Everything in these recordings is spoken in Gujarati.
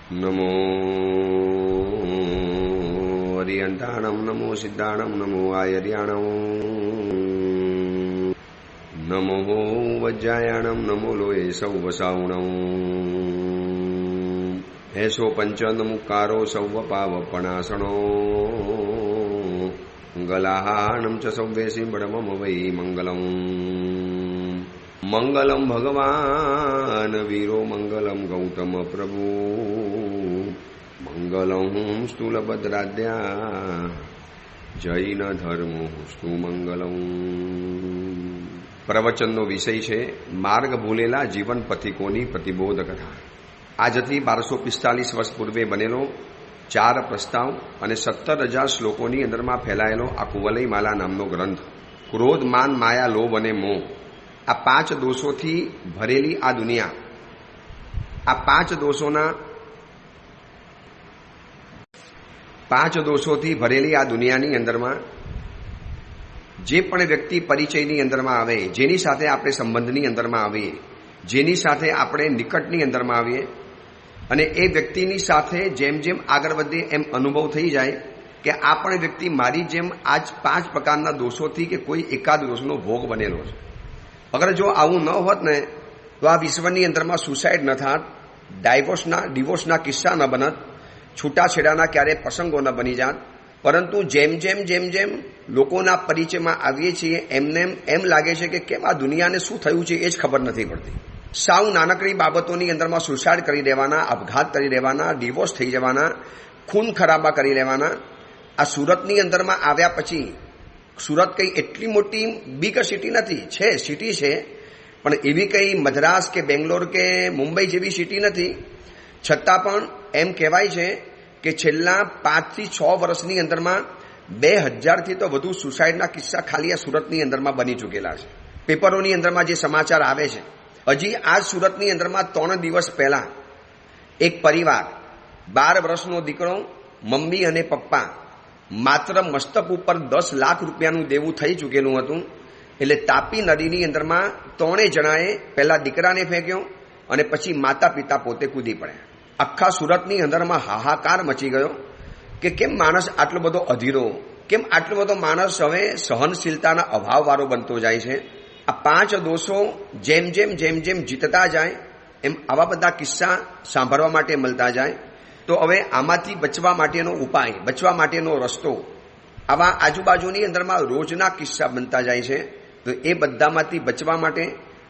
નમો હરિયંતાણમ નમો સિદ્ધાણમ નમો આયર્યાણમ નમો વજ્જાયાણમ નમો લોય સૌ વસાવણમ હેસો પંચનમુકારો સૌ પાવપણાસણો મંગલાહાણમ ચ સૌવે સિંબડમમ વૈ મંગલમ મંગલમ ભગવાન વીરો મંગલમ ગૌતમ પ્રભુ મંગલમ સ્થૂલભદ્રાદ્યા જૈન ધર્મો સ્તુ મંગલમ. પ્રવચનનો વિષય છે માર્ગ ભૂલેલા જીવન પથિકોની પ્રતિબોધ કથા. આજથી 1245 વર્ષ પૂર્વે બનેલો 4 પ્રસ્તાવ અને 17,000 શ્લોકોની અંદરમાં ફેલાયેલો આ કુવલયમાલા નામનો ગ્રંથ. ક્રોધ, માન, માયા, લોભ અને મોહ, આ 5 દોષોથી ભરેલી આ દુનિયા, આ 5 દોષોથી ભરેલી આ દુનિયાની અંદરમાં જે પણ વ્યક્તિ પરિચયની અંદરમાં આવે, જેની સાથે આપણે સંબંધની અંદરમાં આવીએ, જેની સાથે આપણે નિકટની અંદરમાં આવીએ અને એ વ્યક્તિની સાથે જેમ જેમ આગળ વધીએ એમ અનુભવ થઈ જાય કે આ પણ વ્યક્તિ મારી જેમ આ જ 5 પ્રકારના દોષોથી કે કોઈ એકાદ દોષનો ભોગ બનેલો છે. અગર જો આવું ન હોત ને તો આ વિશ્વની અંદરમાં સુસાઇડ ન થાત, ડિવોર્સના કિસ્સા ન બનત, છૂટાછેડાના ક્યારેય પ્રસંગો ન બની જાત. પરંતુ જેમ જેમ લોકોના પરિચયમાં આવીએ છીએ એમને એમ લાગે છે કે કેમ આ દુનિયાને શું થયું છે એ જ ખબર નથી પડતી. સાવ નાનકડી બાબતોની અંદરમાં સુસાઇડ કરી દેવાના, આપઘાત કરી દેવાના, ડિવોર્સ થઈ જવાના, ખૂન ખરાબા કરી લેવાના. આ સુરતની અંદરમાં આવ્યા પછી, સુરત કંઈ એટલી મોટી બિગ સિટી નથી, છે સિટી છે પણ એવી કંઈ મદ્રાસ કે બેંગ્લોર કે મુંબઈ જેવી સિટી નથી. છતાં પણ એમ કહેવાય છે કે છેલ્લા 5 થી 6 વર્ષની અંદરમાં 2000થી તો વધુ સુસાઇડના કિસ્સા ખાલી આ સુરતની અંદરમાં બની ચૂકેલા છે. પેપરોની અંદરમાં જે સમાચાર આવે છે, હજી આ સુરતની અંદરમાં 3 દિવસ પહેલા એક પરિવાર, 12 વર્ષનો દીકરો, મમ્મી અને પપ્પા, માત્ર મસ્તક ઉપર 10 લાખ રૂપિયાનું દેવું થઈ ચૂકેલું હતું. એટલે તાપી નદીની અંદરમાં 3 જણાએ પહેલા દીકરાને ફેંક્યો અને પછી માતા પિતા પોતે કૂદી પડ્યા. આખા સુરતની અંદરમાં હાહાકાર મચી ગયો કે કેમ માણસ આટલો બધો અધીરો, કેમ આટલો બધો માણસ હવે સહનશીલતાના અભાવવાળો બનતો જાય છે. આ 5 દોષો જેમ જેમ જીતતા જાય એમ આવા બધા કિસ્સા સાંભળવા માટે મળતા જાય. તો હવે આમાંથી બચવા માટેનો ઉપાય, બચવા માટેનો રસ્તો, આવા આજુબાજુની અંદરમાં રોજના કિસ્સા બનતા જાય છે. તો એ બધામાંથી બચવા માટે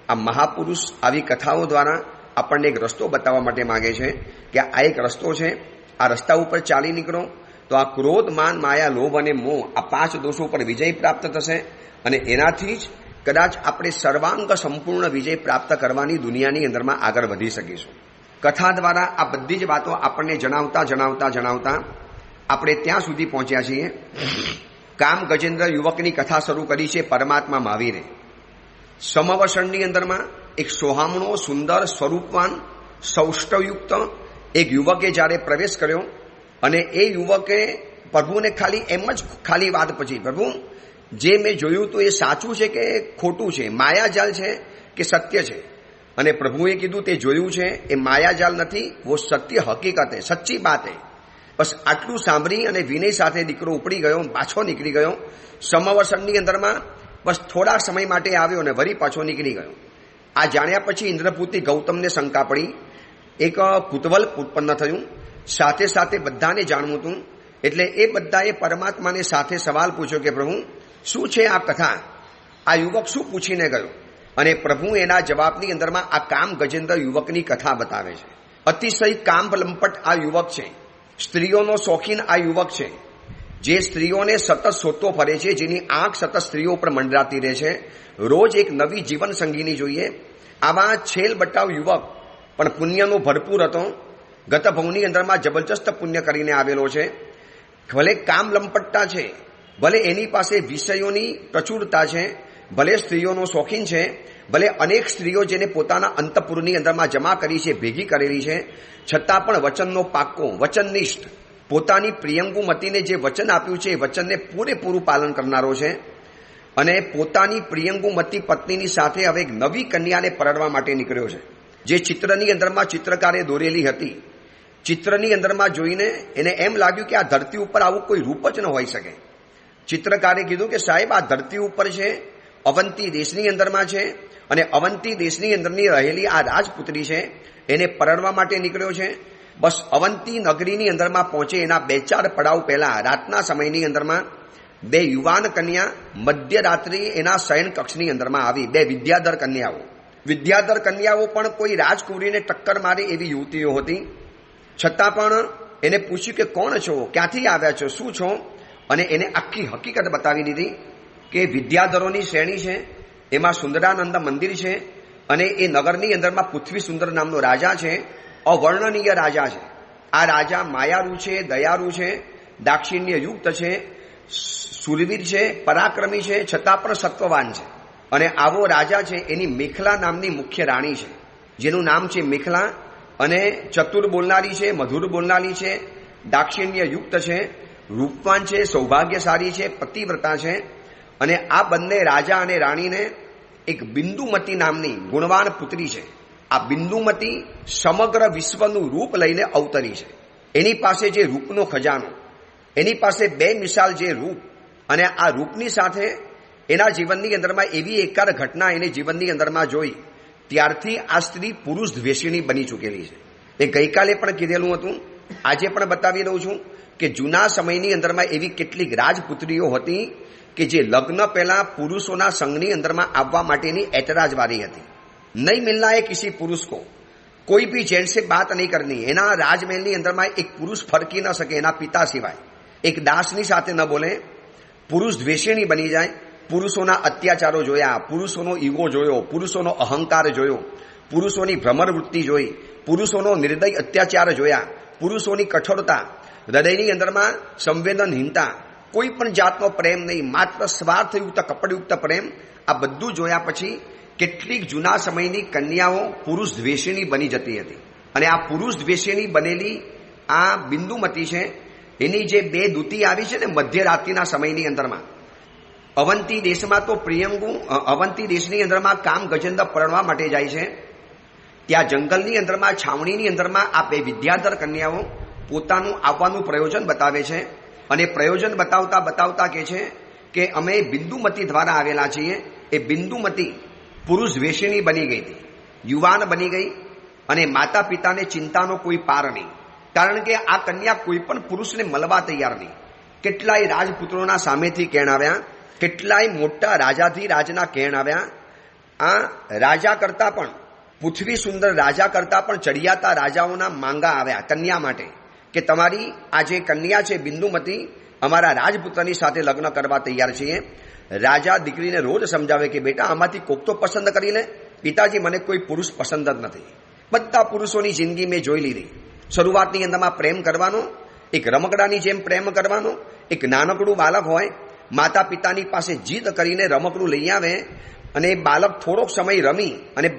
આ મહાપુરુષ આવી કથાઓ દ્વારા આપણને એક રસ્તો બતાવવા માટે માગે છે કે આ એક રસ્તો છે, આ રસ્તા ઉપર ચાલી નીકળો તો આ ક્રોધ, માન, માયા, લોભ અને મોહ, આ 5 દોષો પર વિજય પ્રાપ્ત થશે અને એનાથી જ કદાચ આપણે સર્વાંગ સંપૂર્ણ વિજય પ્રાપ્ત કરવાની દુનિયાની અંદરમાં આગળ વધી શકીશું. કથા દ્વારા આ બધી જ વાતો આપણને જણાવતા આપણે ત્યાં સુધી પહોંચ્યા છીએ. કામ ગજેન્દ્ર યુવકની કથા શરૂ કરી છે પરમાત્મા મહાવીરે. સમવસણની અંદરમાં એક સોહામણો, સુંદર, સ્વરૂપવાન, સૌષ્ઠવયુક્ત એક યુવકે જ્યારે પ્રવેશ કર્યો અને એ યુવકે પ્રભુને ખાલી વાત પૂછી, પ્રભુ જે મેં જોયું તો એ સાચું છે કે ખોટું છે, માયાજાલ છે કે સત્ય છે? અને પ્રભુએ કીધું તે જોયું છે એ માયાજાલ નથી, વો સત્ય હકીકત હે, સચ્ચી બાત હે. બસ આટલું સાંભળી અને વિનય સાથે દીકરો ઉપડી ગયો, પાછો નીકળી ગયો. સમવસણની અંદરમાં બસ થોડા સમય માટે આવ્યો અને વળી પાછો નીકળી ગયો. આ જાણ્યા પછી ઇન્દ્રપુત્રી ગૌતમને શંકા પડી, એક કુતૂહલ ઉત્પન્ન થયું. સાથે સાથે બધાને જાણવું હતું એટલે એ બધાએ પરમાત્માને સાથે સવાલ પૂછ્યો કે પ્રભુ શું છે આ કથા? આ યુવક શું પૂછીને ગયો? અને પ્રભુ એના જવાબની અંદરમાં આ કામ ગજેન્દ્ર યુવકની કથા બતાવે છે. અતિશય કામ લંપટ આ યુવક છે, સ્ત્રીઓનો શોખીન આ યુવક છે, જે સ્ત્રીઓને સતત શોધતો ફરે છે, જેની આંખ સતત સ્ત્રીઓ પર મંડરાતી રહે છે, રોજ એક નવી જીવન સંગીની જોઈએ. આવા છેલ બટાવ યુવક પણ પુણ્યનો ભરપૂર હતો. ગત ભવની અંદરમાં જબરજસ્ત પુણ્ય કરીને આવેલો છે. ભલે કામ લંપટતા છે, ભલે એની પાસે વિષયોની પ્રચુરતા છે, ભલે સ્ત્રીઓનો શોખીન છે, ભલે અનેક સ્ત્રીઓ જેને પોતાના અંતઃપુરની અંદરમાં જમા કરી છે, ભેગી કરેલી છે, છતાં પણ વચનનો પાક્કો, વચનનિષ્ઠ, પોતાની પ્રિયંગુમતીને જે વચન આપ્યું છે એ વચનને પૂરેપૂરું પાલન કરનારો છે. અને પોતાની પ્રિયંગુમતી પત્નીની સાથે હવે એક નવી કન્યાને પરણવા માટે નીકળ્યો છે, જે ચિત્રની અંદરમાં ચિત્રકારે દોરેલી હતી. ચિત્રની અંદરમાં જોઈને એને એમ લાગ્યું કે આ ધરતી ઉપર આવું કોઈ રૂપ જ ન હોઈ શકે. ચિત્રકારે કીધું કે સાહેબ આ ધરતી ઉપર છે, અવંતી દેશની અંદરમાં છે, અને અવંતી દેશની અંદરની રહેલી આ રાજપુત્રી છે, એને પરણવા માટે નીકળ્યો છે. બસ અવંતી નગરીની અંદરમાં પહોંચે એના 2-4 પડાવ પહેલા રાતના સમયની અંદરમાં 2 યુવાન કન્યા મધ્યરાત્રિ એના શયન કક્ષની અંદરમાં આવી. 2 વિદ્યાધર કન્યાઓ. વિદ્યાધર કન્યાઓ પણ કોઈ રાજકુંવરીને ટક્કર મારે એવી યુવતીઓ હતી. છતાં પણ એને પૂછ્યું કે કોણ છો, ક્યાંથી આવ્યા છો, શું છો? અને એને આખી હકીકત બતાવી દીધી કે વિદ્યાધરોની શ્રેણી છે, એમાં સુંદરાનંદ મંદિર છે, અને એ નગરની અંદરમાં પૃથ્વી સુંદર નામનો રાજા છે, અવર્ણનીય રાજા છે. આ રાજા માયારૂ છે, દયારૂ છે, દાક્ષિણ્ય યુક્ત છે, સુરવીર છે, પરાક્રમી છે, છતાં પણ સત્વવાન છે. અને આવો રાજા છે, એની મેખલા નામની મુખ્ય રાણી છે, જેનું નામ છે મેખલા, અને ચતુર બોલનારી છે, મધુર બોલનારી છે, દાક્ષિણ્ય યુક્ત છે, રૂપવાન છે, સૌભાગ્યશાળી છે, પતિવ્રતા છે. અને આ બંને રાજા અને રાણીને એક બિંદુમતી નામની ગુણવાન પુત્રી છે. આ બિંદુમતી સમગ્ર વિશ્વનું રૂપ લઈને અવતરી છે. એની પાસે જે રૂપનો ખજાનો, એની પાસે 2 મિસાલ જે રૂપ, અને આ રૂપની સાથે એના જીવનની અંદરમાં એવી એકાદ ઘટના એને જીવનની અંદરમાં જોઈ, ત્યારથી આ સ્ત્રી પુરુષ દ્વેષિણી બની ચૂકેલી છે. એ ગઈકાલે પણ કીધેલું હતું, આજે પણ બતાવી દઉં છું કે જૂના સમયની અંદરમાં એવી કેટલીક રાજપુત્રીઓ હતી કે જે લગ્ન પહેલા પુરુષોના સંઘની અંદરમાં આવવા માટેની એતરાજવાળી હતી. નહીં મિલના है किसी पुरुष को, कोई भी जेंट से बात नहीं करनी. એના રાજમહેલની અંદરમાં એક પુરુષ ફરકી ન શકે એના પિતા સિવાય. એક દાસની સાથે ન બોલે. પુરુષ દ્વેષિણી બની જાય. પુરુષોના અત્યાચારો જોયા, પુરુષોનો ઈગો જોયો, પુરુષોનો અહંકાર જોયો, પુરુષોની ભ્રમર વૃત્તિ જોઈ, પુરુષોનો નિર્દય અત્યાચાર જોયા, પુરુષોની કઠોરતા, હૃદયની અંદરમાં સંવેદનહીનતા, કોઈ પણ જાતનો પ્રેમ નહીં, માત્ર સ્વાર્થયુક્ત કપટયુક્ત પ્રેમ. આ બધું જોયા પછી કેટલીક જૂના સમયની કન્યાઓ પુરુષ દ્વેષિણી બની જતી હતી. અને આ પુરુષ દ્વેષિણી બનેલી આ બિંદુમતી છે, એની જે 2 દૂતી આવી છે ને મધ્યરાત્રિના સમયની અંદરમાં, અવંતી દેશમાં તો પ્રિયંગુ અવંતી દેશની અંદરમાં કામ ગજેન્દ્ર પરણવા માટે જાય છે. ત્યાં જંગલની અંદરમાં છાવણીની અંદરમાં આ 2 વિદ્યાધર કન્યાઓ પોતાનું આવવાનું પ્રયોજન બતાવે છે. અને પ્રયોજન બતાવતા બતાવતા કહે છે કે અમે બિંદુમતી દ્વારા આવેલા છીએ. એ બિંદુમતી પુરુષ દ્વેષિણી બની ગઈ હતી, યુવાન બની ગઈ, અને માતા પિતાને ચિંતાનો કોઈ પાર નહીં. કારણ કે આ કન્યા કોઈ પણ પુરુષને મળવા તૈયાર નહીં. કેટલાય રાજપુત્રોના સામેથી કેણ આવ્યા, કેટલાય મોટા રાજાથી રાજના કેણ આવ્યા. આ રાજા કરતા પણ, પૃથ્વી સુંદર રાજા કરતા પણ ચડિયાતા રાજાઓના માંગા આવ્યા કન્યા માટે કે તમારી આ જે કન્યા છે બિંદુમતી, અમારા રાજપુત્રની સાથે લગ્ન કરવા તૈયાર છીએ. રાજા દીકરીને રોજ સમજાવે કે બેટા આમાંથી કોક તો પસંદ કરી લે. પિતાજી મને કોઈ પુરુષ પસંદ જ નથી. બધા પુરુષોની જિંદગી મેં જોઈ લીધી. શરૂઆતની અંદરમાં પ્રેમ કરવાનો, એક રમકડાની જેમ પ્રેમ કરવાનો. એક નાનકડું બાળક હોય, માતા પિતાની પાસે જીદ કરીને રમકડું લઈ આવે, અને એ બાળક થોડોક સમય રમી અને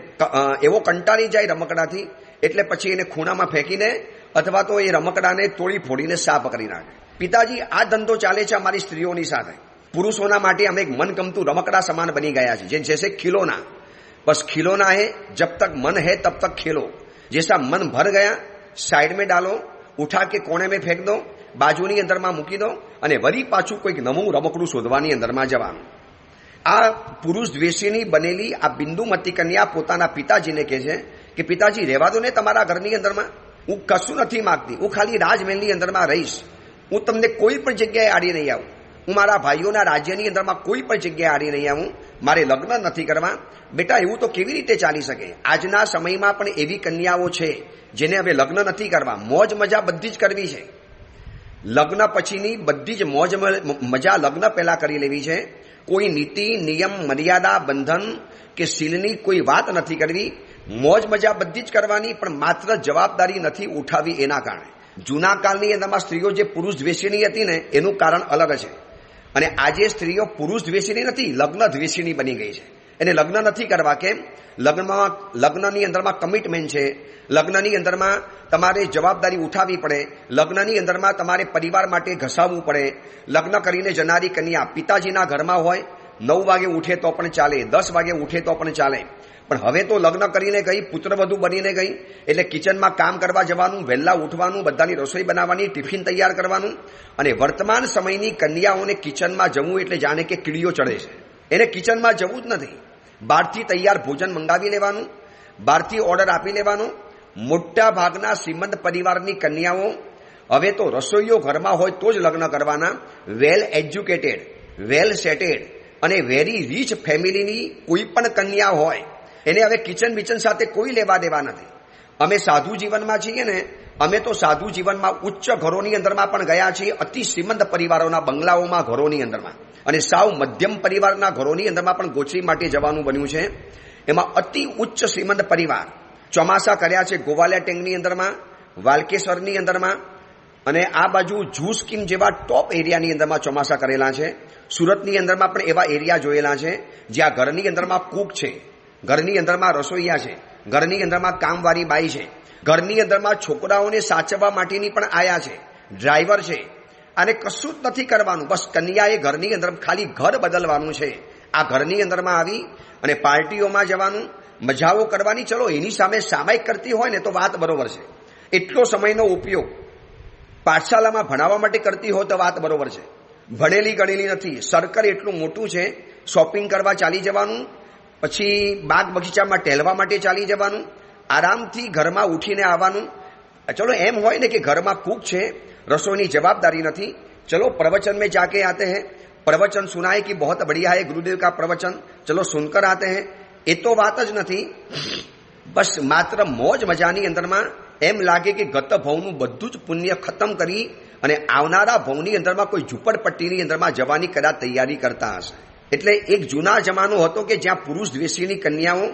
એવો કંટાળી જાય રમકડાથી, એટલે પછી એને ખૂણામાં ફેંકી દે, અથવા તો એ રમકડાને તોડી ફોડીને સાફ કરી નાખે. પિતાજી આ ધંધો ચાલે છે અમારી સ્ત્રીઓની સાથે. પુરુષોના માટે અમે એક મનગમતું રમકડા સમાન બની ગયા છે, જે જैसे खिलौना. बस खिलौना है, जब तक मन है तब तक खेलो. जैसा मन भर गया साइड में डालो, उठा के कोने में फेंक दो, बाजूની અંદરમાં મૂકી દો, અને વરી પાછું કોઈક નવું રમકડું શોધવાની અંદરમાં જવાનું. આ પુરુષ દ્વેષીની બનેલી આ બિંદુમતી કન્યા પોતાના પિતાજીને કહે છે કે પિતાજી રહેવા દો ને તમારા ઘરની અંદરમાં, હું કશું નથી માંગતી, હું ખાલી રાજમહેલની અંદરમાં રહીશ, હું તમને કોઈ પણ જગ્યાએ આડી નહીં આવું, હું મારા ભાઈઓના રાજ્યની અંદરમાં કોઈ પણ જગ્યાએ આડી નહીં આવું, મારે લગ્ન નથી કરવા. બેટા એવું તો કેવી રીતે ચાલી શકે? આજના સમયમાં પણ એવી કન્યાઓ છે જેને હવે લગ્ન નથી કરવા, મોજ મજા બધી જ કરવી છે. લગ્ન પછીની બધી જ મોજ મજા લગ્ન પહેલા કરી લેવી છે. કોઈ નીતિ નિયમ મર્યાદા બંધન કે શીલની કોઈ વાત નથી કરવી. મોજ મજા બધી જ કરવાની, પણ માત્ર જવાબદારી નથી ઉઠાવી એના કારણે. જૂના કાળની અંદરમાં સ્ત્રીઓ જે પુરુષ દ્વેષિણી હતી ને, એનું કારણ અલગ છે. અને આજે સ્ત્રીઓ પુરુષ દ્વેષિણી નથી, લગ્ન દ્વેષિણી બની ગઈ છે. એને લગ્ન નથી કરવા. કેમ? લગ્નની અંદરમાં કમિટમેન્ટ છે, લગ્નની અંદરમાં તમારે જવાબદારી ઉઠાવવી પડે, લગ્નની અંદરમાં તમારે પરિવાર માટે ઘસાવવું પડે. લગ્ન કરીને જનારી કન્યા પિતાજીના ઘરમાં હોય, 9 વાગે ઉઠે તો પણ ચાલે, 10 વાગે ઉઠે તો પણ ચાલે, પણ હવે તો લગ્ન કરીને ગઈ, પુત્રવધુ બનીને ગઈ એટલે કિચનમાં કામ કરવા જવાનું, વહેલા ઉઠવાનું, બધાની રસોઈ બનાવવાની, ટિફિન તૈયાર કરવાનું. અને વર્તમાન સમયની કન્યાઓને કિચનમાં જવું એટલે જાણે કે કીડીઓ ચડે છે. એને કિચનમાં જવું જ નથી. બહારથી તૈયાર ભોજન મંગાવી લેવાનું, બહારથી ઓર્ડર આપી લેવાનો. મોટા ભાગના શ્રીમંત પરિવારની કન્યાઓ હવે તો રસોઈઓ ઘરમાં હોય તો જ લગ્ન કરવાના. વેલ એજ્યુકેટેડ, વેલ સેટેડ અને વેરી રીચ ફેમિલીની કોઈ પણ કન્યા હોય એને હવે કિચન વિચન સાથે કોઈ લેવા દેવા નથી. અમે સાધુ જીવનમાં છીએ ને, અમે તો સાધુ જીવનમાં ઉચ્ચ ઘરોની અંદરમાં પણ ગયા છીએ, અતિ શ્રીમંત પરિવારોના બંગલાઓમાં, ઘરોની અંદરમાં, અને સાવ મધ્યમ પરિવારના ઘરોની અંદરમાં પણ ગોચરી માટે જવાનું બન્યું છે. એમાં અતિ ઉચ્ચ શ્રીમંત પરિવાર ચોમાસા કર્યા છે ગોવાલિયા ટેંગની અંદરમાં, વાલકેશ્વરની અંદરમાં, અને આ બાજુ જૂ સ્કીમ જેવા ટોપ એરિયાની અંદરમાં ચોમાસા કરેલા છે. સુરતની અંદરમાં પણ એવા એરિયા જોયેલા છે જ્યાં ઘરની અંદરમાં કૂક છે, ઘરની અંદરમાં રસોઈયા છે, ઘરની અંદરમાં કામવાળી બાઈ છે, ઘરની અંદરમાં છોકરાઓને સાચવવા માટેની પણ આયા છે, ડ્રાઈવર છે. અને કશું જ નથી કરવાનું, બસ કન્યાએ ઘરની અંદર ખાલી ઘર બદલવાનું છે. આ ઘરની અંદરમાં આવી અને પાર્ટીઓમાં જવાનું, મજાઓ કરવાની. ચલો એની સામે સામાયિક કરતી હોય ને તો વાત બરોબર છે. એટલો સમયનો ઉપયોગ પાઠશાલામાં ભણાવવા માટે કરતી હોય તો વાત બરોબર છે. ભણેલી ગણેલી નથી. સર્કલ એટલું મોટું છે, શોપિંગ કરવા ચાલી જવાનું, પછી બાગ બગીચામાં ટહેલવા માટે ચાલી જવાનું, આરામથી ઘરમાં ઉઠીને આવવાનું. ચલો એમ હોય ને કે ઘરમાં કૂક છે, રસોઈની જવાબદારી નથી, चलो प्रवचन में जाके आते हैं, प्रवचन सुनाए कि बहुत बढ़िया है गुरुदेव का प्रवचन, चलो सुनकर आते हैं. એ તો વાત જ નથી. બસ માત્ર મોજ મજાની અંદરમાં એમ લાગે કે ગત ભવનું બધું જ પુણ્ય ખતમ કરી અને આવનારા ભવની અંદરમાં કોઈ ઝૂંપડપટ્ટીની અંદરમાં જવાની કદાચ તૈયારી કરતા હશે. એટલે એક જૂના જમાનો હતો કે જ્યાં પુરુષ દ્વેષીની કન્યાઓ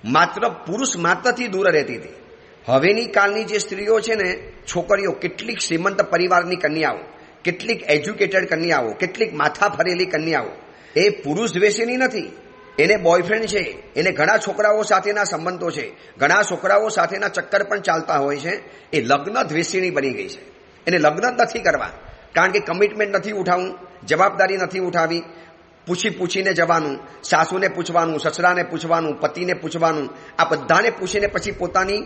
માત્ર પુરુષ માત્રથી દૂર રહેતી હતી. હવેની કાળની જે સ્ત્રીઓ છે ને, છોકરીઓ, કેટલીક શ્રીમંત પરિવારની કન્યાઓ, કેટલીક એજ્યુકેટેડ કન્યાઓ, કેટલીક માથા ફરેલી કન્યાઓ એ પુરુષ દ્વેષીની નથી. એને બોયફ્રેન્ડ છે, એને ઘણા છોકરાઓ સાથેના સંબંધો છે, ઘણા છોકરાઓ સાથેના ચક્કર પણ ચાલતા હોય છે. એ લગ્ન દ્વેષીની બની ગઈ છે. એને લગ્ન જ નથી કરવા, કારણ કે કમિટમેન્ટ નથી ઉઠાવવું, જવાબદારી નથી ઉઠાવી, પૂછીને જવાનું, સાસુને પૂછવાનું, સસરાને પૂછવાનું, પતિને પૂછવાનું, આ બધાને પૂછીને પછી પોતાની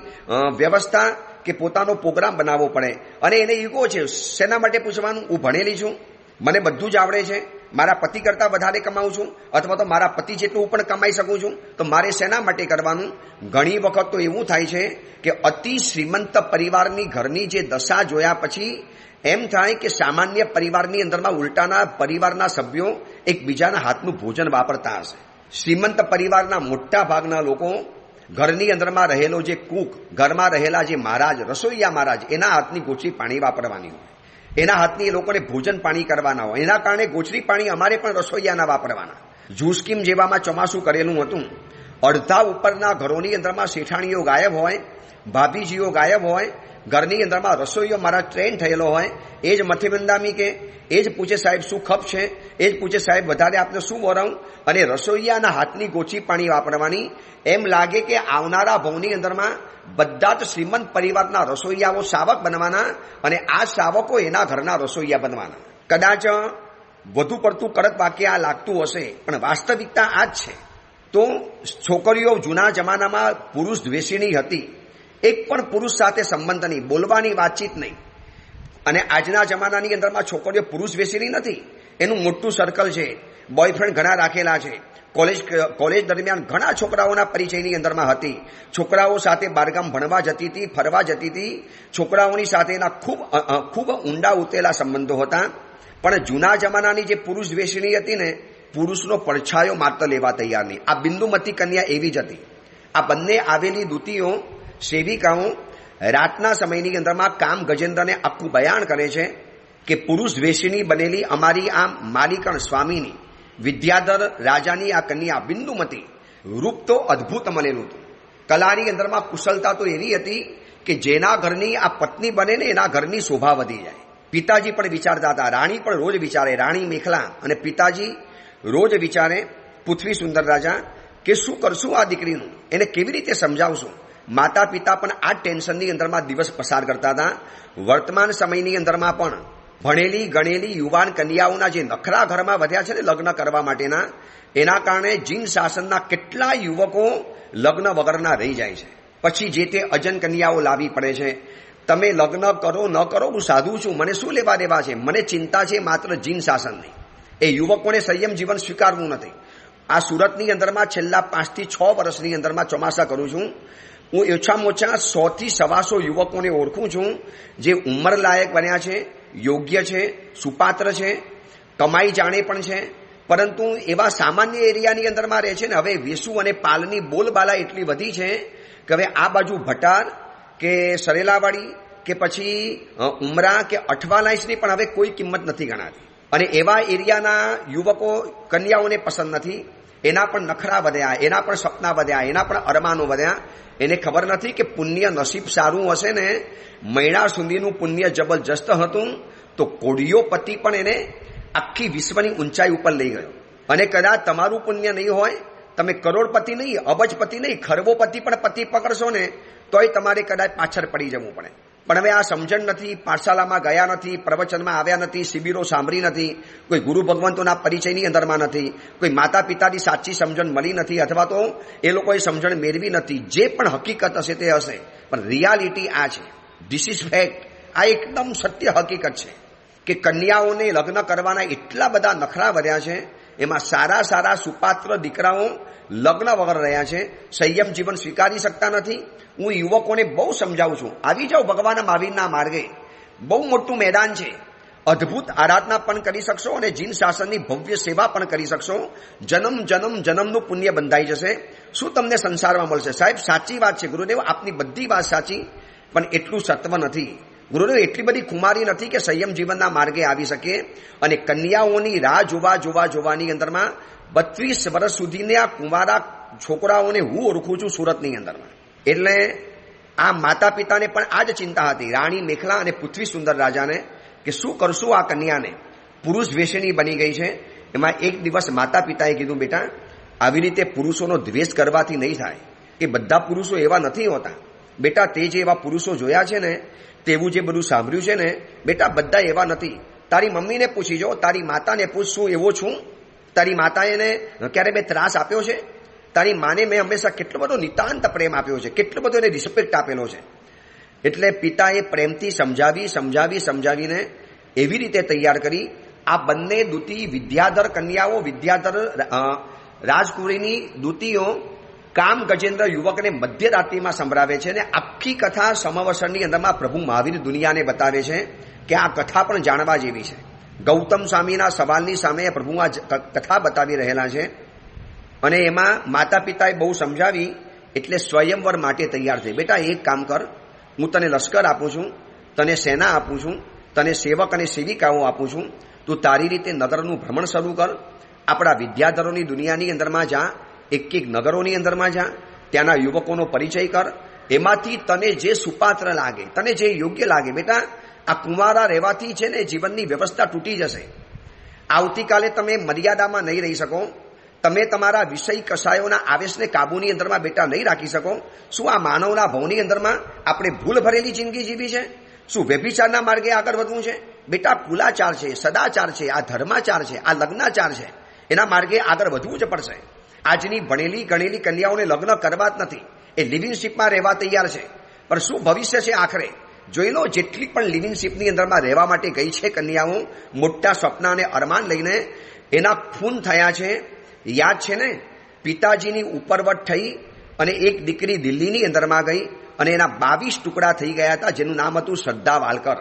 વ્યવસ્થા કે પોતાનો પ્રોગ્રામ બનાવવો પડે. અને એને ઈગો છે, શેના માટે પૂછવાનું? હું ભણેલી છું, મને બધું જ આવડે છે, મારા પતિ કરતાં વધારે કમાઉં છું, અથવા તો મારા પતિ જેટલું પણ કમાઈ શકું છું, તો મારે શેના માટે કરવાનું? ઘણી વખત તો એવું થાય છે કે અતિ શ્રીમંત પરિવારની ઘરની જે દશા જોયા પછી એમ થાય કે સામાન્ય પરિવારની અંદરમાં ઉલટાના પરિવારના સભ્યો એકબીજાના હાથનું ભોજન વાપરતા હશે. શ્રીમંત પરિવારના મોટા ભાગના લોકો ઘરની અંદરમાં રહેલો જે કૂક, ઘરમાં રહેલા જે મહારાજ, રસોઈયા મહારાજ, એના હાથની ગોચરી પાણી વાપરવાની હોય, એના હાથની એ લોકોને ભોજન પાણી કરવાના હોય. એના કારણે ગોચરી પાણી અમારે પણ રસોઈયાના વાપરવાના. જૂ સ્કીમ જેવામાં ચોમાસું કરેલું હતું. અડધા ઉપરના ઘરોની અંદરમાં શેઠાણીઓ ગાયબ હોય, ભાભીજીઓ ગાયબ હોય, ઘરની અંદરમાં રસોઈયો મારા ટ્રેન થયેલો હોય, એ જ મથેબંદામી કે એ જ પૂછે સાહેબ શું ખપ છે, એ જ પૂછે સાહેબ વધારે આપને શું વરાવું, અને રસોઈયાના હાથની ગોચી પાણી વાપરવાની. એમ લાગે કે આવનારા ભવની અંદરમાં બધા જ શ્રીમંત પરિવારના રસોઈયાઓ શાવક બનવાના, અને આ શાવકો એના ઘરના રસોઈયા બનવાના. કદાચ વધુ પડતું કડક વાક્ય આ લાગતું હશે, પણ વાસ્તવિકતા આ જ છે. તો છોકરીઓ જૂના જમાનામાં પુરુષ દ્વેષીની હતી, એક પણ પુરુષ સાથે સંબંધ નહીં, બોલવાની વાતચીત નહીં. અને આજના જમાનાની અંદરમાં છોકરીઓ પુરુષ દ્વેષીની નથી. એનું મોટું સર્કલ છે, બોયફ્રેન્ડ ઘણા રાખેલા છે. કોલેજ દરમિયાન ઘણા છોકરાઓના પરિચયની અંદરમાં હતી. છોકરાઓ સાથે બારગામ ભણવા જતી હતી, ફરવા જતી હતી. છોકરાઓની સાથેના ખૂબ ઊંડા ઉતરેલા સંબંધો હતા. પણ જૂના જમાનાની જે પુરુષ દ્વેષીની હતી ને, પુરુષનો પડછાયો માત્ર લેવા તૈયાર નહીં. આ બિંદુમતી કન્યા એવી જ હતી. આ બંને આવેલી દૂતીઓ, સેવિકાઓ રાતના સમયની અંદરમાં કામ ગજેન્દ્રને આખું બયાન કરે છે કે પુરુષ દ્વેષીની બનેલી અમારી આ માલિકણ સ્વામીની, વિદ્યાધર રાજાની આ કન્યા બિંદુમતી, રૂપ તો અદ્ભુત મળેલું હતું. કલાની અંદરમાં કુશળતા તો એવી હતી કે જેના ઘરની આ પત્ની બને ને એના ઘરની શોભા વધી જાય. પિતાજી પણ વિચારતા હતા, રાણી પણ રોજ વિચારે, રાણી મેખલા અને પિતાજી રોજ વિચારે, પૃથ્વી સુંદર રાજા, કે શું કરશું આ દીકરીનું, એને કેવી રીતે સમજાવશું. માતા પિતા પણ આ ટેન્શનની અંદરમાં દિવસ પસાર કરતા હતા. વર્તમાન સમયની અંદરમાં પણ ભણેલી ગણેલી યુવાન કન્યાઓના જે નખરા ઘરમાં વધ્યા છે ને લગ્ન કરવા માટેના, એના કારણે જીન શાસનના કેટલા યુવકો લગ્ન વગરના રહી જાય છે. પછી જે તે અજન કન્યાઓ લાવી પડે છે. તમે લગ્ન કરો ન કરો, હું સાધુ છું, મને શું લેવા દેવા છે, મને ચિંતા છે માત્ર જીન શાસનની. એ યુવકોને સંયમ જીવન સ્વીકારવું નથી. આ સુરતની અંદરમાં છેલ્લા 5 થી 6 વર્ષની અંદરમાં ચોમાસા કરું છું. હું ઓછામાં ઓછા 100 થી 125 યુવકોને ઓળખું છું જે ઉંમર લાયક બન્યા છે, યોગ્ય છે, સુપાત્ર છે, કમાઈ જાણે પણ છે, પરંતુ એવા સામાન્ય એરિયાની અંદરમાં રહે છે ને. હવે વેસુ અને પાલની બોલબાલા એટલી વધી છે કે હવે આ બાજુ ભટાર કે સરેલાવાડી કે પછી ઉમરા કે અઠવાલાઈસની પણ હવે કોઈ કિંમત નથી ગણાતી. અને એવા એરિયાના યુવકો કન્યાઓને પસંદ નથી. એના પણ નખરા વધ્યા, એના પણ સપના વધ્યા, એના પણ અરમાનો વધ્યા. એને ખબર નથી કે પુણ્ય નસીબ સારું હશે ને, મહિના સુધીનું પુણ્ય જબરજસ્ત હતું તો કોડિયો પતિ પણ એને આખી વિશ્વની ઊંચાઈ ઉપર લઈ ગયો. અને કદાચ તમારું પુણ્ય નહીં હોય, તમે કરોડપતિ નહીં, અબજપતિ નહીં, ખરબોપતિ પણ પતિ પકડશો ને તોય તમારે કદાચ પાછળ પડી જવું પડે. પણ હવે આ સમજણ નથી, પાઠશાલામાં ગયા નથી, પ્રવચનમાં આવ્યા નથી, શિબિરો સાંભળી નથી, કોઈ ગુરુ ભગવંતોના પરિચયની અંદરમાં નથી, કોઈ માતા પિતાની સાચી સમજણ મળી નથી, અથવા તો એ લોકોએ સમજણ મેળવી નથી. જે પણ હકીકત હશે તે હશે, પણ રિયાલિટી આ છે. This is fact. આ એકદમ સત્ય હકીકત છે કે કન્યાઓને લગ્ન કરવાના એટલા બધા નખરા વધ્યા છે. એમાં સારા સારા સુપાત્ર દીકરાઓ લગ્ન વગર રહ્યા છે, સંયમ જીવન સ્વીકારી શકતા નથી. હું યુવકોને બહુ સમજાવું છું, આવી જાઓ ભગવાન મહાવીરના માર્ગે. બહુ મોટું મેદાન છે. અદ્ભુત આરાધના પણ કરી શકશો અને જીન શાસનની ભવ્ય સેવા પણ કરી શકશો. જન્મ જન્મ જન્મનું પુણ્ય બંધાઈ જશે. શું તમને સંસારમાં મળશે? સાહેબ સાચી વાત છે ગુરુદેવ, આપની બધી વાત સાચી, પણ એટલું સત્વ નથી. ગુરુદેવ એટલી બધી કુમારી નથી કે સંયમ જીવનના માર્ગે આવી શકે. અને કન્યાઓની રાહ જોવાની અંદરમાં 32 વર્ષ સુધીને આ કુંવારા છોકરાઓને હું ઓળખું છું સુરતની અંદરમાં. એટલે આ માતા પિતાને પણ આ જ ચિંતા હતી, રાણી મેખલા અને પૃથ્વી સુંદર રાજાને, કે શું કરશું આ કન્યાને. પુરુષ વેશણી બની ગઈ છે. એમાં એક દિવસ માતા પિતાએ કીધું, બેટા આવી રીતે પુરુષોનો દ્વેષ કરવાથી નહીં થાય. કે બધા પુરુષો એવા નથી હોતા બેટા. તે જે એવા પુરુષો જોયા છે ને, તેવું જે બધું સાંભળ્યું છે ને બેટા, બધા એવા નથી. તારી મમ્મીને પૂછી જો, તારી માતાને પૂછ, શું એવો છું? તારી માતાએ એને ક્યારે મેં ત્રાસ આપ્યો છે? તારી માને મેં હંમેશા કેટલો બધો નિતાંત પ્રેમ આપ્યો છે, કેટલો બધો એને રિસ્પેક્ટ આપેલો છે. એટલે પિતાએ પ્રેમથી સમજાવીને એવી રીતે તૈયાર કરી. આ બંને દૂતી વિદ્યાધર કન્યાઓ, વિદ્યાધર રાજકુમારીની દૂતીઓ કામ ગજેન્દ્ર યુવકને મધ્યરાત્રિમાં સંભળાવે છે. અને આખી કથા સમવસરની અંદરમાં પ્રભુ મહાવીર દુનિયાને બતાવે છે કે આ કથા પણ જાણવા જેવી છે. ગૌતમ સ્વામીના સવાલની સામે પ્રભુ આ કથા બતાવી રહેલા છે. અને એમાં માતા પિતાએ બહુ સમજાવી એટલે સ્વયંવર માટે તૈયાર થઈ. બેટા એક કામ કર, હું તને લશ્કર આપું છું, તને સેના આપું છું, તને સેવક અને સેવિકાઓ આપું છું. તું તારી રીતે નગરનું ભ્રમણ શરૂ કર. આપણા વિદ્યાધરોની દુનિયાની અંદરમાં જા, એક નગરોની અંદરમાં જા, ત્યાંના યુવકોનો પરિચય કર. એમાંથી તને જે સુપાત્ર લાગે, તને જે યોગ્ય લાગે. બેટા આ કુંવારા રહેવાથી છે ને જીવનની વ્યવસ્થા તૂટી જશે. આવતીકાલે તમે મર્યાદામાં નહીં રહી શકો. તમે તમારા વિષય કસાયોના આવેશને કાબુની અંદરમાં બેટા નહીં રાખી શકો. શું આ માનવના ભવની અંદરમાં આપણે ભૂલ ભરેલી જિંદગી જીવી છે? શું વ્યભિચારના માર્ગે આગળ વધવું છે? બેટા કુલાચાર છે, સદાચાર છે, આ ધર્માચાર છે, આ લગ્નાચાર છે, એના માર્ગે આગળ વધવું જ પડશે. આજની ભણેલી ગણેલી કન્યાઓને લગ્ન કરવા જ નથી, એ લિવિંગશીપમાં રહેવા તૈયાર છે. પણ શું ભવિષ્ય છે આખરે? જોઈ લો, જેટલી પણ લિવિંગશીપની અંદરમાં રહેવા માટે ગઈ છે કન્યાઓ, મોટા સપના અને અરમાન લઈને એના ખૂન થયા છે. યાદ છે ને, પિતાજીની ઉપરવટ થઈ અને એક દીકરી દિલ્હીની અંદરમાં ગઈ અને એના 22 ટુકડા થઈ ગયા હતા, જેનું નામ હતું શ્રદ્ધા વાલકર.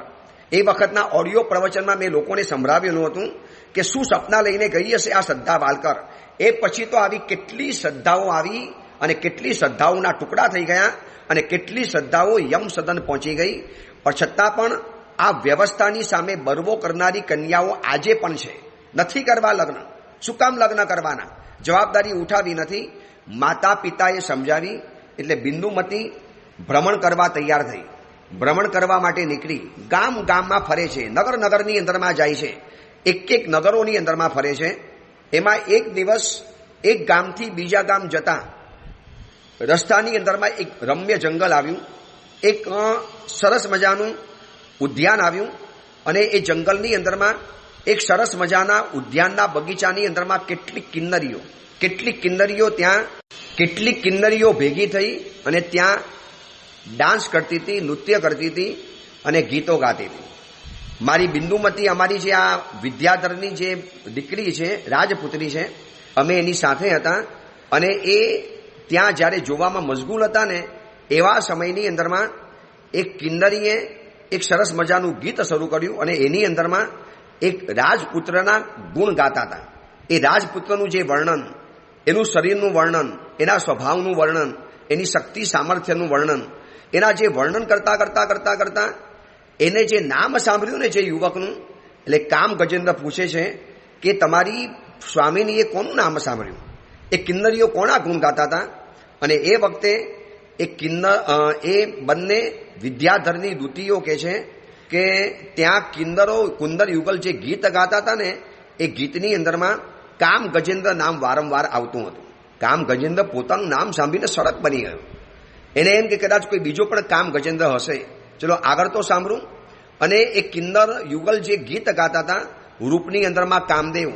એ વખતના ઓડિયો પ્રવચનમાં મેં લોકોને સંભળાવેલું હતું કે શું સપના લઈને ગઈ હશે આ શ્રદ્ધા વાલકર. એ પછી તો આવી કેટલી શ્રદ્ધાઓ આવી અને કેટલી શ્રદ્ધાઓના ટુકડા થઈ ગયા અને કેટલી શ્રદ્ધાઓ યમ સદન પહોંચી ગઈ. પણ છતાં પણ આ વ્યવસ્થાની સામે બરવો કરનારી કન્યાઓ આજે પણ છે. નથી કરવા લગ્ન. શું કામ લગ્ન કરવાના? જવાબદારી ઉઠાવી નથી. માતા પિતાએ સમજાવી એટલે બિંદુમતી ભ્રમણ કરવા તૈયાર થઈ. ભ્રમણ કરવા માટે નીકળી. ગામમાં ફરે છે, નગરની અંદરમાં જાય છે, એક નગરોની અંદરમાં ફરે છે. એમાં એક દિવસ એક ગામથી બીજા ગામ જતા રસ્તાની અંદરમાં એક રમ્ય જંગલ આવ્યું, એક સરસ મજાનું ઉદ્યાન આવ્યું અને એ જંગલની અંદરમાં એક સરસ મજાના ઉદ્યાનના બગીચાની અંદરમાં કેટલીક કિન્નરીઓ ભેગી થઈ અને ત્યાં ડાન્સ કરતી હતી, નૃત્ય કરતી હતી અને ગીતો ગાતી હતી. મારી બિંદુમતી, અમારી જે આ વિદ્યાધરની જે દીકરી છે, રાજપુત્રી છે, અમે એની સાથે હતા અને એ ત્યાં જ્યારે જોવામાં મશગુલ હતા ને એવા સમયની અંદરમાં એક કિન્નરીએ એક સરસ મજાનું ગીત શરૂ કર્યું અને એની અંદરમાં એક રાજપુત્રના ગુણ ગાતા હતા. એ રાજપુત્રનું જે વર્ણન, એનું શરીરનું વર્ણન, એના સ્વભાવનું વર્ણન, એની શક્તિ સામર્થ્યનું વર્ણન, એના જે વર્ણન કરતા એને જે નામ સાંભળ્યું ને જે યુવકનું, એટલે કામ ગજેન્દ્ર પૂછે છે કે તમારી સ્વામીનીએ કોનું નામ સાંભળ્યું? એ કિન્નરીઓ કોના ગુણ ગાતા હતા? અને એ વખતે એ બંને વિદ્યાધરની દૂતીઓ કહે છે કે ત્યાં કુંદર યુગલ જે ગીત ગાતા હતા ને એ ગીતની અંદરમાં કામ ગજેન્દ્ર નામ વારંવાર આવતું હતું. કામ ગજેન્દ્ર પોતાનું નામ સાંભળીને સડક બની ગયો. એને એમ કે કદાચ કોઈ બીજો પણ કામ ગજેન્દ્ર હશે. ચલો આગળ તો સાંભળું. અને એ કિન્નર યુગલ જે ગીત ગાતા હતા, રૂપની અંદરમાં કામદેવ,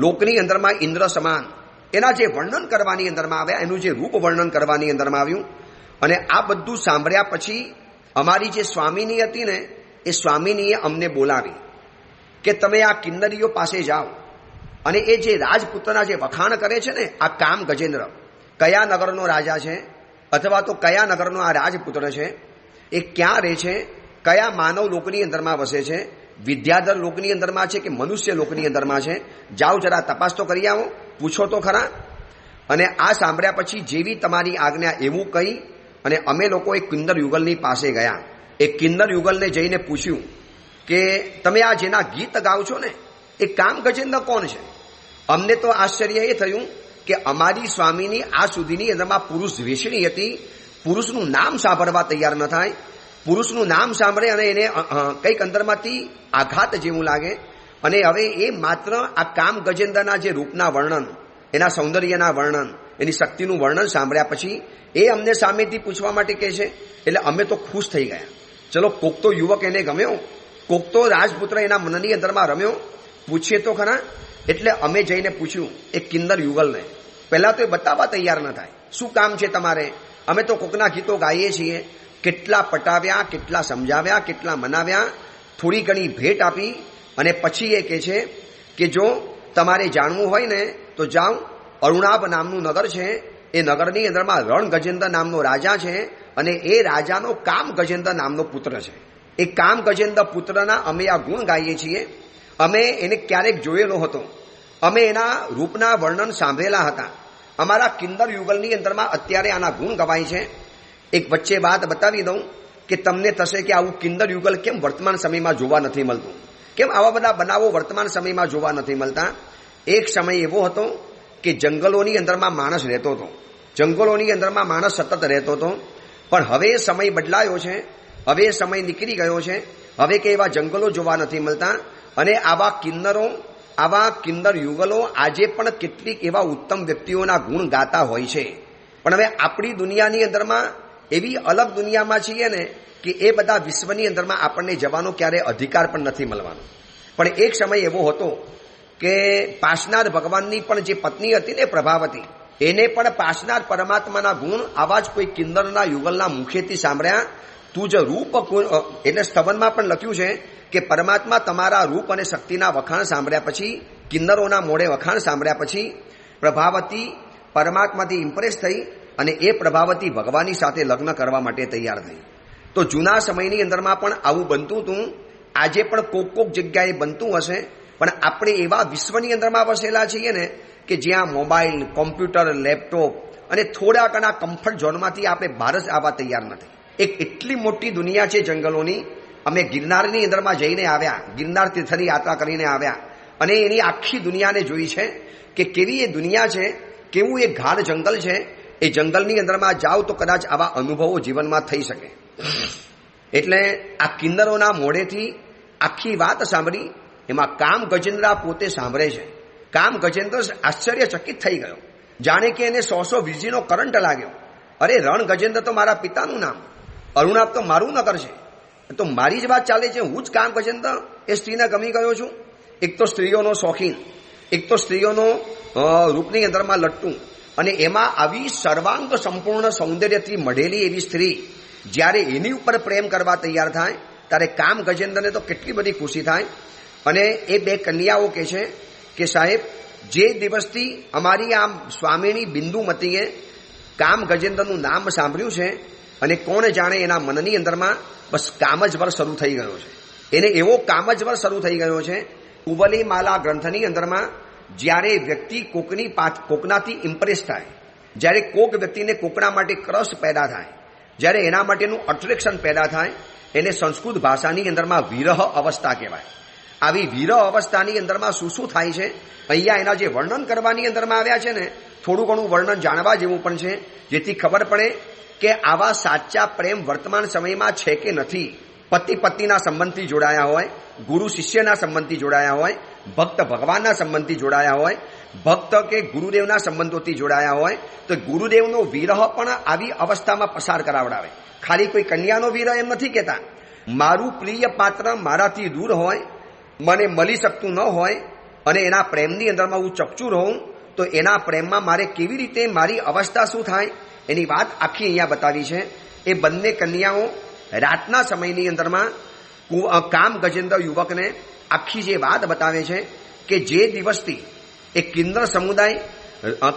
લોકની અંદરમાં ઇન્દ્ર સમાન, એના જે વર્ણન કરવાની અંદરમાં આવ્યા, એનું જે રૂપ વર્ણન કરવાની અંદરમાં આવ્યું. અને આ બધું સાંભળ્યા પછી અમારી જે સ્વામીની હતી ને એ સ્વામીનીએ અમને બોલાવી કે તમે આ કિન્નરીઓ પાસે જાઓ અને એ જે રાજપુત્રના જે વખાણ કરે છે ને આ કામ ગજેન્દ્ર, કયા નગરનો રાજા છે અથવા તો કયા નગરનો આ રાજપુત્ર છે, એ ક્યાં રહે છે, કયા માનવ લોકની અંદરમાં વસે છે, વિદ્યાધર લોકની અંદરમાં છે કે મનુષ્ય લોકની અંદરમાં છે, જાઓ જરા તપાસ તો કરી આવો, પૂછો તો ખરા. અને આ સાંભળ્યા પછી જેવી તમારી આજ્ઞા એવું કહી અને અમે લોકો એ કિન્નર યુગલની પાસે ગયા. એ કિન્નર યુગલને જઈને પૂછ્યું કે તમે આ જેના ગીત ગાઓ છો ને એ કામ ગજેન્દ્ર કોણ છે? અમને તો આશ્ચર્ય એ થયું કે અમારી સ્વામીની આ સુધીની અંદરમાં પુરુષ વેશણી હતી, પુરુષનું નામ સાંભળવા તૈયાર ન થાય. પુરુષનું નામ સાંભળે અને એને કંઈક અંદરમાંથી આઘાત જેવું લાગે. અને હવે એ માત્ર આ કામ ગજેન્દ્રના જે રૂપના વર્ણન, એના સૌંદર્યના વર્ણન, એની શક્તિનું વર્ણન સાંભળ્યા પછી એ અમને સામેથી પૂછવા માટે કહે છે. એટલે અમે તો ખુશ થઈ ગયા. ચલો કોક તો યુવક એને ગમ્યો, કોક તો રાજપુત્ર એના મનની અંદરમાં રમ્યો, પૂછીએ તો ખરા. એટલે અમે જઈને પૂછ્યું એ કિન્નર યુગલને. પહેલાં તો એ બતાવવા તૈયાર ન થાય. શું કામ છે તમારે? અમે તો કોકના ગીતો ગાઈએ છીએ. કેટલા પટાવ્યા, કેટલા સમજાવ્યા, કેટલા મનાવ્યા, થોડી ઘણી ભેટ આપી અને પછી એ કહે છે કે જો તમારે જાણવું હોય ને તો જાઓ, અરુણાબ નામનું નગર છે, એ નગરની અંદરમાં રણ ગજેન્દ્ર નામનો રાજા છે અને એ રાજાનો કામ ગજેન્દ્ર નામનો પુત્ર છે. એ કામ ગજેન્દ્ર પુત્રના અમે આ ગુણ ગાઈએ છીએ. અમે એને ક્યારેક જોયેલો હતો, અમે એના રૂપના વર્ણન સાંભળેલા હતા. અમારા કિન્નર યુગલની અંદરમાં અત્યારે આના ગુણ ગવાય છે. એક વચ્ચે વાત બતાવી દઉં કે તમને થશે કે આવું કિન્નર યુગલ કેમ વર્તમાન સમયમાં જોવા નથી મળતું, કેમ આવા બધા બનાવો વર્તમાન સમયમાં જોવા નથી મળતા. એક સમય એવો હતો કે જંગલોની અંદરમાં માણસ રહેતો હતો, જંગલોની અંદરમાં માણસ સતત રહેતો હતો. પણ હવે સમય બદલાયો છે, હવે સમય નીકળી ગયો છે, હવે કે એવા જંગલો જોવા નથી મળતા. અને આવા કિન્નર યુગલો આજે પણ કેટલીક એવા ઉત્તમ વ્યક્તિઓના ગુણ ગાતા હોય છે. પણ હવે આપણી દુનિયાની અંદરમાં એવી અલગ દુનિયામાં છીએ ને કે એ બધા વિશ્વની અંદરમાં આપણને જવાનો ક્યારે અધિકાર પણ નથી મળવાનો. પણ એક સમય એવો હતો કે પાર્શનાથ ભગવાનની પણ જે પત્ની હતી ને પ્રભાવતી, એને પણ પાર્શનાથ પરમાત્માના ગુણ આવા જ કોઈ કિન્નરના યુગલના મુખેથી સાંભળ્યા. તું જ રૂપ, એટલે સ્તવનમાં પણ લખ્યું છે કે પરમાત્મા તમારા રૂપ અને શક્તિના વખાણ સાંભળ્યા પછી, કિન્નરોના મોઢે વખાણ સાંભળ્યા પછી પ્રભાવતી પરમાત્માથી ઇમ્પ્રેસ થઈ અને એ પ્રભાવતી ભગવાનની સાથે લગ્ન કરવા માટે તૈયાર થઈ. તો જૂના સમયની અંદરમાં પણ આવું બનતું હતું. આજે પણ કોક જગ્યાએ બનતું હશે. પણ આપણે એવા વિશ્વની અંદરમાં વસેલા છીએ ને કે જ્યાં મોબાઈલ, કોમ્પ્યુટર, લેપટોપ અને થોડા ઘણા કમ્ફર્ટ ઝોનમાંથી આપણે બહાર જ આવવા તૈયાર નથી. એક એટલી મોટી દુનિયા છે જંગલોની. અમે ગિરનારની અંદરમાં જઈને આવ્યા, ગિરનાર તીર્થની યાત્રા કરીને આવ્યા અને એની આખી દુનિયાને જોઈ છે કે કેવી એ દુનિયા છે, કેવું એ ગાઢ જંગલ છે. એ જંગલની અંદરમાં જાઓ તો કદાચ આવા અનુભવો જીવનમાં થઈ શકે. એટલે આ કિન્નરોના મોઢેથી આખી વાત સાંભળી. એમાં કામ ગજેન્દ્ર પોતે સાંભળે છે. કામ ગજેન્દ્ર આશ્ચર્યચકિત થઈ ગયો, જાણે કે એને 100 વીજળીનો કરંટ લાગ્યો. અરે રણ ગજેન્દ્ર તો મારા પિતાનું નામ, અરુણાબ તો મારું નગર છે, તો મારી જ વાત ચાલે છે, હું જ કામ ગજેન્દ્ર એ સ્ત્રીને ગમી ગયો છું. એક તો સ્ત્રીઓનો શોખીન, એક તો સ્ત્રીઓનો રૂપની અંદરમાં લટ્ટું, અને એમાં આવી સર્વાંગ સંપૂર્ણ સૌંદર્યથી મઢેલી એવી સ્ત્રી જ્યારે એની ઉપર પ્રેમ કરવા તૈયાર થાય ત્યારે કામ ગજેન્દ્રને તો કેટલી બધી ખુશી થાય. અને એ બે કન્યાઓ કહે છે કે સાહેબ, જે દિવસથી અમારી આમ સ્વામીની બિંદુમતીએ કામ ગજેન્દ્રનું નામ સાંભળ્યું છે, અને કોણ જાણે એના મનની અંદરમાં બસ કામ જ વર શરૂ થઈ ગયો છે. એને એવો કામ જ વર શરૂ થઈ ગયો છે. કુવલી માલા ગ્રંથની અંદરમાં જ્યારે વ્યક્તિ કોકનાથી ઇમ્પ્રેસ થાય, જ્યારે કોક વ્યક્તિને કોકના માટે ક્રશ પેદા થાય, જ્યારે એના માટેનું અટ્રેક્શન પેદા થાય, એને સંસ્કૃત ભાષાની અંદરમાં વિરહ અવસ્થા કહેવાય. આવી વિરહ અવસ્થાની અંદરમાં શું શું થાય છે, અહીંયા એના જે વર્ણન કરવાની અંદરમાં આવ્યા છે ને, થોડું ઘણું વર્ણન જાણવા જેવું પણ છે, જેથી ખબર પડે કે આવા સાચા પ્રેમ વર્તમાન સમયમાં છે કે નથી. પતિ પત્નીના સંબંધથી જોડાયા હોય, ગુરુ શિષ્યના સંબંધથી જોડાયા હોય, ભક્ત ભગવાનના સંબંધથી જોડાયા હોય, ભક્ત કે ગુરુદેવના સંબંધોથી જોડાયા હોય, તો ગુરુદેવનો વિરહ પણ આવી અવસ્થામાં પસાર કરાવડાવે. ખાલી કોઈ કન્યાનો વિરહ એમ નથી કહેતા. મારું પ્રિય પાત્ર મારાથી દૂર હોય, મને મળી શકતું ન હોય, અને એના પ્રેમની અંદરમાં હું ચકચું રહું, તો એના પ્રેમમાં મારે કેવી રીતે મારી અવસ્થા શું થાય એની વાત આખી અહીંયા બતાવી છે. એ બંને કન્યાઓ રાતના સમયની અંદરમાં કામ ગજેન્દ્ર યુવકને આખી જે વાત બતાવે છે કે જે દિવસથી એ કિન્નર સમુદાય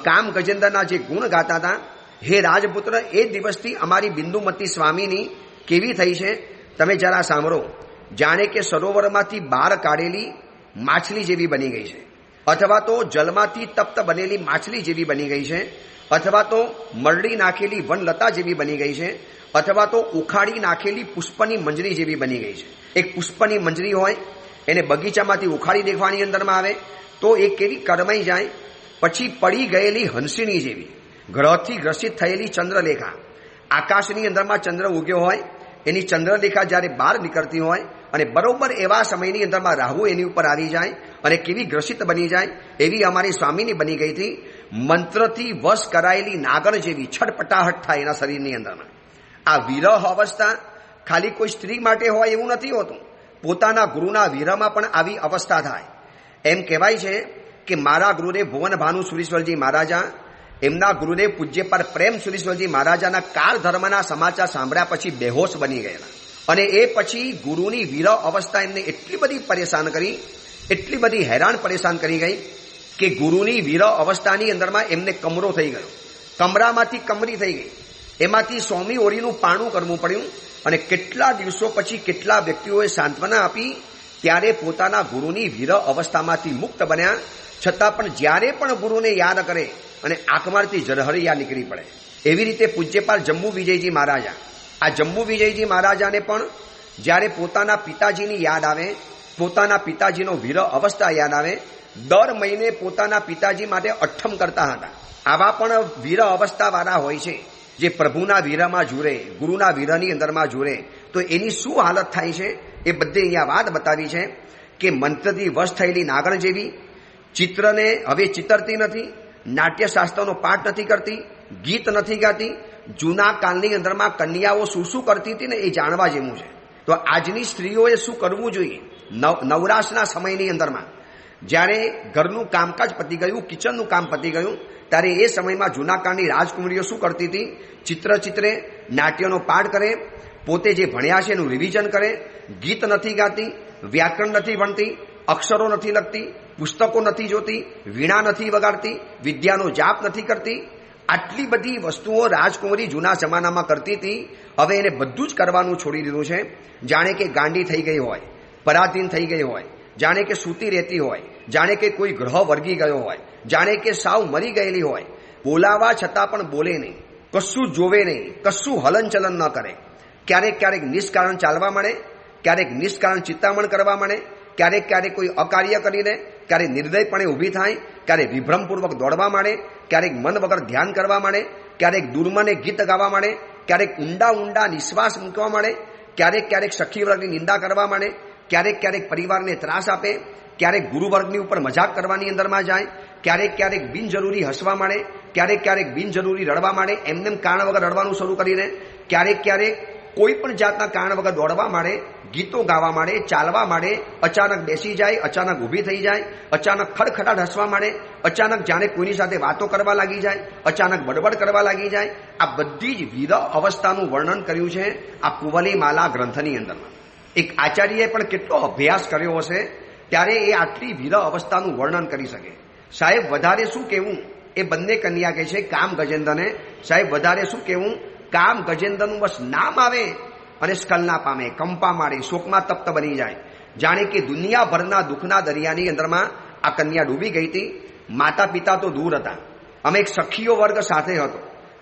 કામ ગજેન્દ્રના જે ગુણ ગાતા હતા, હે રાજપુત્ર, એ દિવસથી અમારી બિંદુમતી સ્વામીની કેવી થઈ છે તમે જરા સાંભળો. જાણે કે સરોવરમાંથી બહાર કાઢેલી માછલી જેવી બની ગઈ છે, અથવા તો જલમાંથી તપ્ત બનેલી માછલી જેવી બની ગઈ છે, અથવા તો મરડી નાખેલી વનલતા જેવી બની ગઈ છે, અથવા તો ઉખાડી નાખેલી પુષ્પની મંજરી જેવી બની ગઈ છે. એક પુષ્પની મંજરી હોય, એને બગીચામાંથી ઉખાડી દેખવાની અંદરમાં આવે તો એ કેવી કરમાઈ જાય. પછી પડી ગયેલી હંસીની જેવી, ગ્રહથી ગ્રસિત થયેલી ચંદ્રલેખા, આકાશની અંદરમાં ચંદ્ર ઉગ્યો હોય, એની ચંદ્રલેખા જ્યારે બહાર નીકળતી હોય, અને બરોબર એવા સમયની અંદરમાં રાહુ એની ઉપર આવી જાય અને કેવી ગ્રસિત બની જાય, એવી અમારી સ્વામીની બની ગઈ હતી. મંત્રથી વશ કરાયેલી નાગર જેવી છટપટાહટ થાય એના શરીરની અંદરમાં. આ વિરહ અવસ્થા ખાલી કોઈ સ્ત્રી માટે હોય એવું નથી હોતું, પોતાના ગુરુના વિરહમાં પણ આવી અવસ્થા થાય. એમ કહેવાય છે કે મારા ગુરુદેવ ભુવન ભાનુ સુરીશ્વરજી મહારાજા, એમના ગુરુદેવ પૂજ્ય પર પ્રેમ સુરીશ્વરજી મહારાજાના કાળ ધર્મના સમાચાર સાંભળ્યા પછી બેહોશ બની ગયેલા. અને એ પછી ગુરુની વિરહ અવસ્થા એમને એટલી બધી પરેશાન કરી, એટલી બધી હેરાન પરેશાન કરી ગઈ કે ગુરુની વિરહ અવસ્થાની અંદરમાં એમને કમરો થઈ ગયો, કમરામાંથી કમરી થઈ ગઈ, એમાંથી સ્વામી ઓરીનું પાણું કરવું પડ્યું. અને કેટલા દિવસો પછી કેટલા વ્યક્તિઓએ સાંત્વના આપી, ત્યારે પોતાના ગુરુની વિરહ અવસ્થામાંથી મુક્ત બન્યા. છતાં પણ જ્યારે પણ ગુરુને યાદ કરે અને આંખમાંથી ઝરહરિયા નીકળી પડે. એવી રીતે પૂજ્યપાલ જંબુ વિજયજી મહારાજા, આ જંબુ વિજયજી મહારાજાને પણ જ્યારે પોતાના પિતાજીની યાદ આવે, પોતાના પિતાજીનો વિરહ અવસ્થા યાદ આવે, દર મહિને પોતાના પિતાજી માટે અઠ્ઠમ કરતા હતા. આવા પણ વિરહ અવસ્થાવાળા હોય છે જે પ્રભુના વિરહમાં જુરે, ગુરુના વિરહની અંદરમાં જુરે, તો એની શું હાલત થાય છે એ બધે અહીંયા વાત બતાવી છે કે મંત્રથી વશ થયેલી નાગર જેવી, ચિત્રને હવે ચિતરતી નથી, નાટ્યશાસ્ત્રનો પાઠ નથી કરતી, ગીત નથી ગાતી. જૂના કાળની અંદરમાં કન્યાઓ શું શું કરતી હતી ને એ જાણવા જેવું છે. તો આજની સ્ત્રીઓએ શું કરવું જોઈએ નવરાશના સમયની અંદરમાં, જ્યારે ઘરનું કામકાજ પતી ગયું, કિચનનું કામ પતી ગયું, ત્યારે એ સમયમાં જૂના કાળની રાજકુમારીઓ શું કરતી હતી? ચિત્રે, નાટ્યનો પાઠ કરે, પોતે જે ભણ્યા છે એનું રિવિઝન કરે, ગીત નથી ગાતી, વ્યાકરણ નથી ભણતી, અક્ષરો નથી લખતી, પુસ્તકો નથી જોતી, વીણા નથી વગાડતી, વિદ્યાનો જાપ નથી કરતી. આટલી બધી વસ્તુઓ રાજકુમારી જૂના જમાનામાં કરતી હતી. હવે એને બધું જ કરવાનું છોડી દીધું છે. જાણે કે ગાંડી થઈ ગઈ હોય, પરાધીન થઈ ગઈ હોય, જાણે કે સૂતી રહેતી હોય, જાણે કે કોઈ ગ્રહ વર્ગી ગયો હોય, જાણે કે સાવ મરી ગયેલી હોય. બોલાવા છતાં પણ બોલે નહીં, કશું જોવે નહીં, કશું હલનચલન ન કરે. ક્યારેક નિષ્કારણ ચાલવા મળે, ક્યારેક નિષ્કારણ ચિત્તામણ કરવા મળે, ક્યારેક કોઈ અકાર્ય કરી દે, ક્યારેક નિર્દયપણે ઊભી થાય, ક્યારેક વિભ્રમપૂર્વક દોડવા માંડે, ક્યારેક મન વગર ધ્યાન કરવા માંડે, ક્યારેક દુર્મને ગીત ગાવા માંડે, ક્યારેક ઊંડા નિશ્વાસ મૂકવા માંડે, ક્યારેક સખી વર્ગની નિંદા કરવા માંડે, ક્યારેક પરિવારને ત્રાસ આપે, ક્યારેક ગુરુવર્ગની ઉપર મજાક કરવાની અંદરમાં જાય, ક્યારેક બિનજરૂરી હસવા માંડે, ક્યારેક બિનજરૂરી રડવા માંડે, એમને કારણ વગર રડવાનું શરૂ કરીને ક્યારેક કોઈ પણ જાતના કારણ વગર દોડવા માંડે, ગીતો ગાવા માંડે, ચાલવા માંડે, અચાનક બેસી જાય, અચાનક ઊભી થઈ જાય, અચાનક ખડખડાટ હસવા માંડે, અચાનક જાણે કોઈની સાથે વાતો કરવા લાગી જાય, અચાનક બડબડ કરવા લાગી જાય, આ બધી જ વિરહ અવસ્થાનું વર્ણન કર્યું છે આ કુવલીમાલા ગ્રંથની અંદરમાં. એક આચાર્યએ પણ કેટલો અભ્યાસ કર્યો હશે ત્યારે એ આટલી વિરહ અવસ્થાનું વર્ણન કરી શકે. સાહેબ વધારે શું કહેવું, એ બંને કન્યા કહે છે કામ ગજેન્દ્રને, સાહેબ વધારે શું કહેવું, કામ ગજેન્દ્રનું બસ નામ આવે અને સ્ખલના પામે, કંપા મારે, શોકમાં તપ્ત બની જાય, જાણે કે દુનિયાભરના દુઃખના દરિયાની અંદરમાં આ કન્યા ડૂબી ગઈ હતી. માતા પિતા તો દૂર હતા, અમે એક સખીઓ વર્ગ સાથે હતો.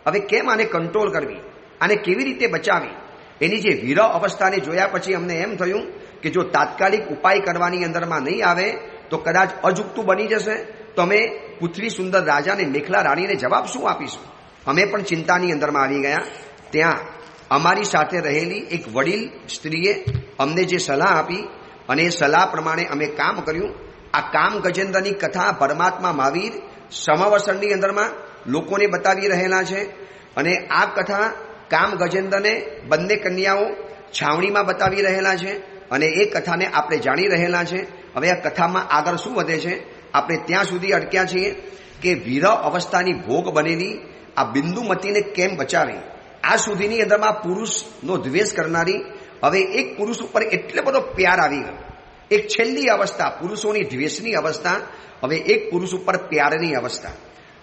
હવે કેમ આને કંટ્રોલ કરવી, આને કેવી રીતે બચાવી, એની જે વિરહ અવસ્થાને જોયા પછી અમને એમ થયું કે જો તાત્કાલિક ઉપાય કરવાની અંદરમાં નહીં આવે તો કદાચ અજુકતું બની જશે. તો અમે પૃથ્વી સુંદર રાજાને, મેખલા રાણીને જવાબ શું આપીશું? અમે પણ ચિંતાની અંદરમાં આવી ગયા. ત્યાં અમારી સાથે રહેલી એક વડીલ સ્ત્રીએ અમને જે સલાહ આપી અને એ સલાહ પ્રમાણે અમે કામ કર્યું. આ કામ ગજેન્દ્રની કથા પરમાત્મા મહાવીર સમવસરની અંદરમાં લોકોને બતાવી રહેલા છે અને આ કથા કામ ગજેન્દ્રને બંને કન્યાઓ છાવણીમાં બતાવી રહેલા છે અને એ કથાને આપણે જાણી રહેલા છે. હવે આ કથામાં આગળ શું વધે છે આપણે ત્યાં સુધી અટક્યા છીએ કે વિરહ અવસ્થાની ભોગ બનેલી આ બિંદુમતીને કેમ બચાવી. આ સુધીની અંદરમાં પુરુષનો દ્વેષ કરનારી હવે એક પુરુષ ઉપર એટલો બધો પ્યાર આવી ગયો. એક છેલ્લી અવસ્થા પુરુષોની દ્વેષની અવસ્થા, હવે એક પુરુષ ઉપર પ્યારની અવસ્થા.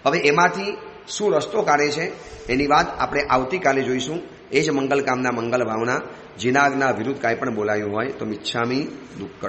હવે એમાંથી શું રસ્તો કાઢે છે એની વાત આપણે આવતીકાલે જોઈશું. એ જ મંગલ કામના મંગલ ભાવના. જીનાગના વિરુદ્ધ કાંઈ પણ બોલાયું હોય તો મિચ્છામી દુક્કડ.